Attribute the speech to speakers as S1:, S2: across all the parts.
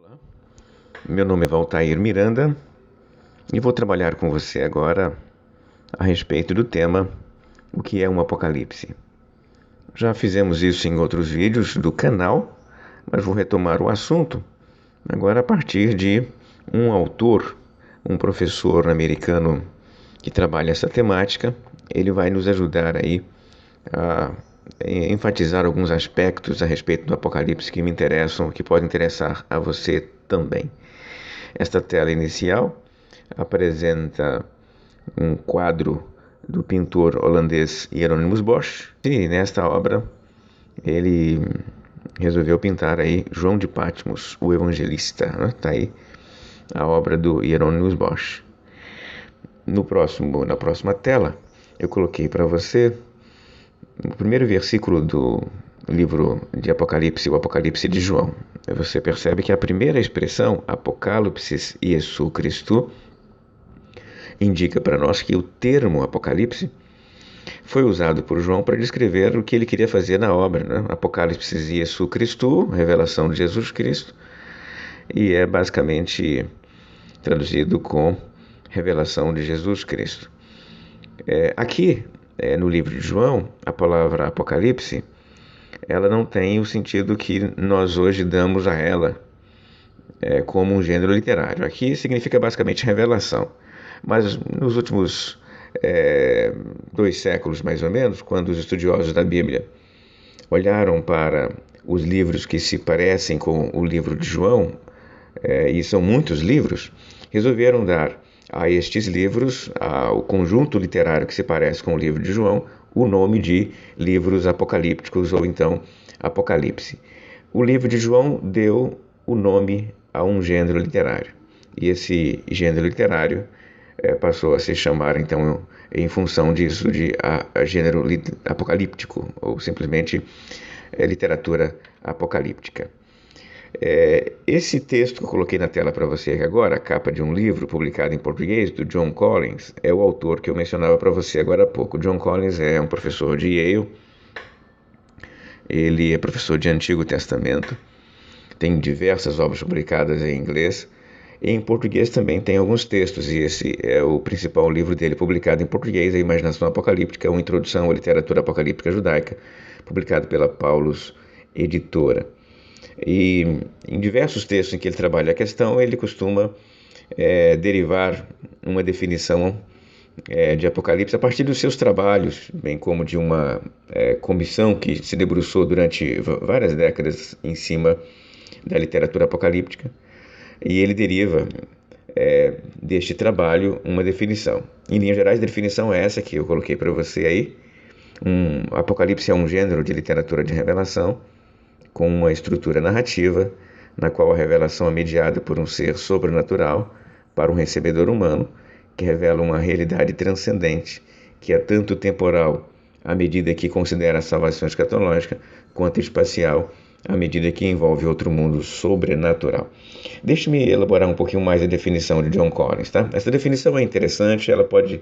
S1: Olá, meu nome é Valtair Miranda e vou trabalhar com você agora a respeito do tema o que é um apocalipse. Já fizemos isso em outros vídeos do canal, mas vou retomar o assunto agora a partir de um autor, um professor americano que trabalha essa temática. Ele vai nos ajudar aí a enfatizar alguns aspectos a respeito do apocalipse que me interessam, que podem interessar a você também. Esta tela inicial apresenta um quadro do pintor holandês Hieronymus Bosch, e nesta obra ele resolveu pintar aí João de Patmos, o Evangelista. Está aí a obra do Hieronymus Bosch. Na próxima tela, eu coloquei para você o primeiro versículo do livro de Apocalipse, o Apocalipse de João. Você percebe que a primeira expressão, Apocalipsis Iesu Christu, indica para nós que o termo Apocalipse foi usado por João para descrever o que ele queria fazer na obra, né? Apocalipsis Iesu Christu, revelação de Jesus Cristo, e é basicamente traduzido com revelação de Jesus Cristo. Aqui, no livro de João, a palavra Apocalipse, ela não tem o sentido que nós hoje damos a ela como um gênero literário. Aqui significa basicamente revelação. Mas nos últimos 2 séculos, mais ou menos, quando os estudiosos da Bíblia olharam para os livros que se parecem com o livro de João, e são muitos livros, resolveram dar a estes livros, ao conjunto literário que se parece com o livro de João, o nome de livros apocalípticos ou então Apocalipse. O livro de João deu o nome a um gênero literário, e esse gênero literário passou a se chamar, então, em função disso, de gênero apocalíptico, ou simplesmente literatura apocalíptica. Esse texto que eu coloquei na tela para você aqui agora, a capa de um livro publicado em português, do John Collins, é o autor que eu mencionava para você agora há pouco. John Collins é um professor de Yale, ele é professor de Antigo Testamento, tem diversas obras publicadas em inglês, e em português também tem alguns textos, e esse é o principal livro dele publicado em português, A Imaginação Apocalíptica, uma introdução à literatura apocalíptica judaica, publicado pela Paulus Editora. E em diversos textos em que ele trabalha a questão, ele costuma derivar uma definição de Apocalipse a partir dos seus trabalhos, bem como de uma comissão que se debruçou durante várias décadas em cima da literatura apocalíptica, e ele deriva deste trabalho uma definição. Em linhas gerais, a definição é essa que eu coloquei para você aí. Apocalipse é um gênero de literatura de revelação com uma estrutura narrativa na qual a revelação é mediada por um ser sobrenatural para um recebedor humano, que revela uma realidade transcendente, que é tanto temporal à medida que considera a salvação escatológica, quanto espacial à medida que envolve outro mundo sobrenatural. Deixe-me elaborar um pouquinho mais a definição de John Collins, tá? Essa definição é interessante, ela pode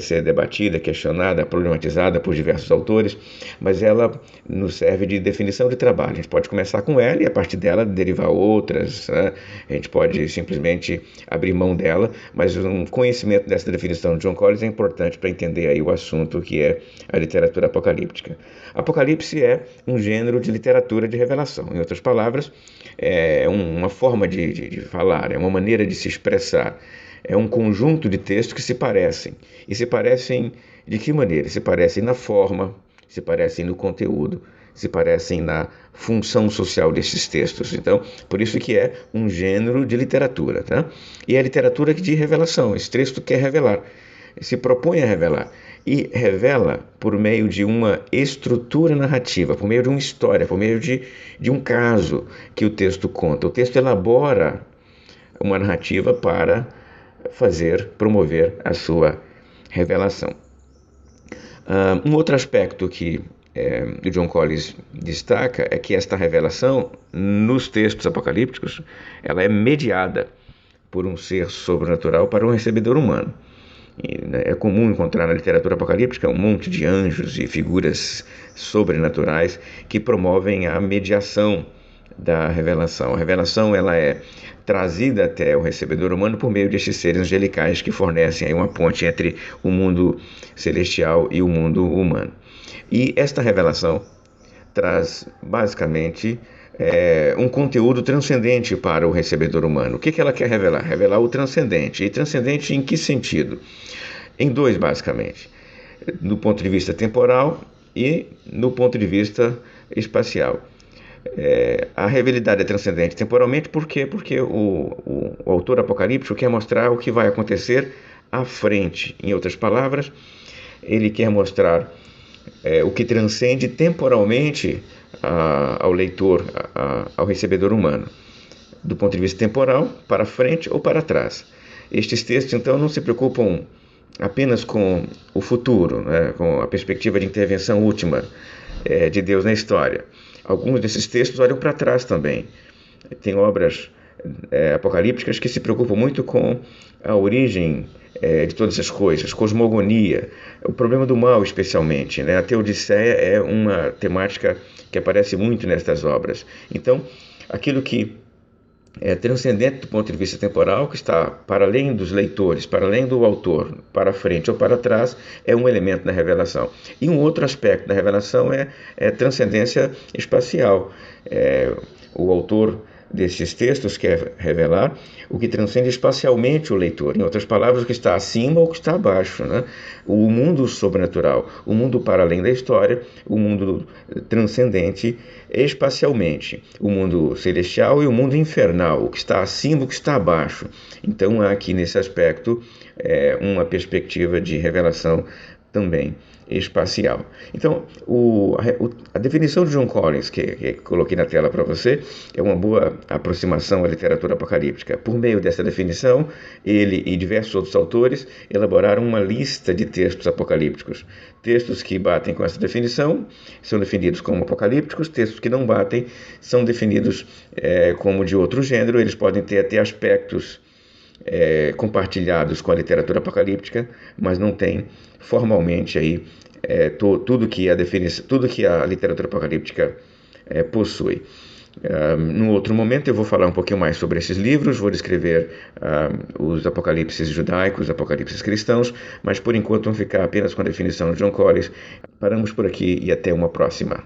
S1: ser debatida, questionada, problematizada por diversos autores, mas ela nos serve de definição de trabalho. A gente pode começar com ela e a partir dela derivar outras, né? A gente pode simplesmente abrir mão dela, mas um conhecimento dessa definição de John Collins é importante para entender aí o assunto que é a literatura apocalíptica. Apocalipse é um gênero de literatura de revelação. Em outras palavras, é uma forma de falar, é uma maneira de se expressar. É um conjunto de textos que se parecem. E se parecem de que maneira? Se parecem na forma, se parecem no conteúdo, se parecem na função social desses textos. Então, por isso que é um gênero de literatura, tá? E é literatura de revelação. Esse texto quer revelar, se propõe a revelar. E revela por meio de uma estrutura narrativa, por meio de uma história, por meio de um caso que o texto conta. O texto elabora uma narrativa para promover a sua revelação. Um outro aspecto que o John Collins destaca é que esta revelação, nos textos apocalípticos, ela é mediada por um ser sobrenatural para um recebedor humano. É comum encontrar na literatura apocalíptica um monte de anjos e figuras sobrenaturais que promovem a mediação da revelação. A revelação ela é trazida até o recebedor humano por meio destes seres angelicais que fornecem aí uma ponte entre o mundo celestial e o mundo humano. E esta revelação traz basicamente um conteúdo transcendente para o recebedor humano. O que ela quer revelar? Revelar o transcendente. E transcendente em que sentido? Em dois, basicamente. Do ponto de vista temporal e no ponto de vista espacial. A realidade é transcendente temporalmente, por quê? Porque o autor apocalíptico quer mostrar o que vai acontecer à frente. Em outras palavras, ele quer mostrar o que transcende temporalmente ao leitor, ao recebedor humano, do ponto de vista temporal, para frente ou para trás. Estes textos, então, não se preocupam apenas com o futuro, né, com a perspectiva de intervenção última de Deus na história. Alguns desses textos olham para trás também. Tem obras apocalípticas que se preocupam muito com a origem de todas essas coisas, cosmogonia, o problema do mal especialmente, né? A Teodiceia é uma temática que aparece muito nestas obras. Então, aquilo que é transcendente do ponto de vista temporal, que está para além dos leitores, para além do autor, para frente ou para trás, é um elemento da revelação. E um outro aspecto da revelação é transcendência espacial. O autor desses textos quer revelar o que transcende espacialmente o leitor, em outras palavras, o que está acima ou o que está abaixo, né? O mundo sobrenatural, o mundo para além da história, o mundo transcendente espacialmente, o mundo celestial e o mundo infernal, o que está acima, o que está abaixo. Então há aqui nesse aspecto uma perspectiva de revelação também espacial. Então, a definição de John Collins, que coloquei na tela para você, é uma boa aproximação à literatura apocalíptica. Por meio dessa definição, ele e diversos outros autores elaboraram uma lista de textos apocalípticos. Textos que batem com essa definição são definidos como apocalípticos, textos que não batem são definidos como de outro gênero, eles podem ter até aspectos compartilhados com a literatura apocalíptica, mas não tem formalmente aí tudo que a literatura apocalíptica possui. No outro momento eu vou falar um pouquinho mais sobre esses livros, vou descrever os apocalipses judaicos, os apocalipses cristãos, mas por enquanto vamos ficar apenas com a definição de John Collins. Paramos por aqui e até uma próxima.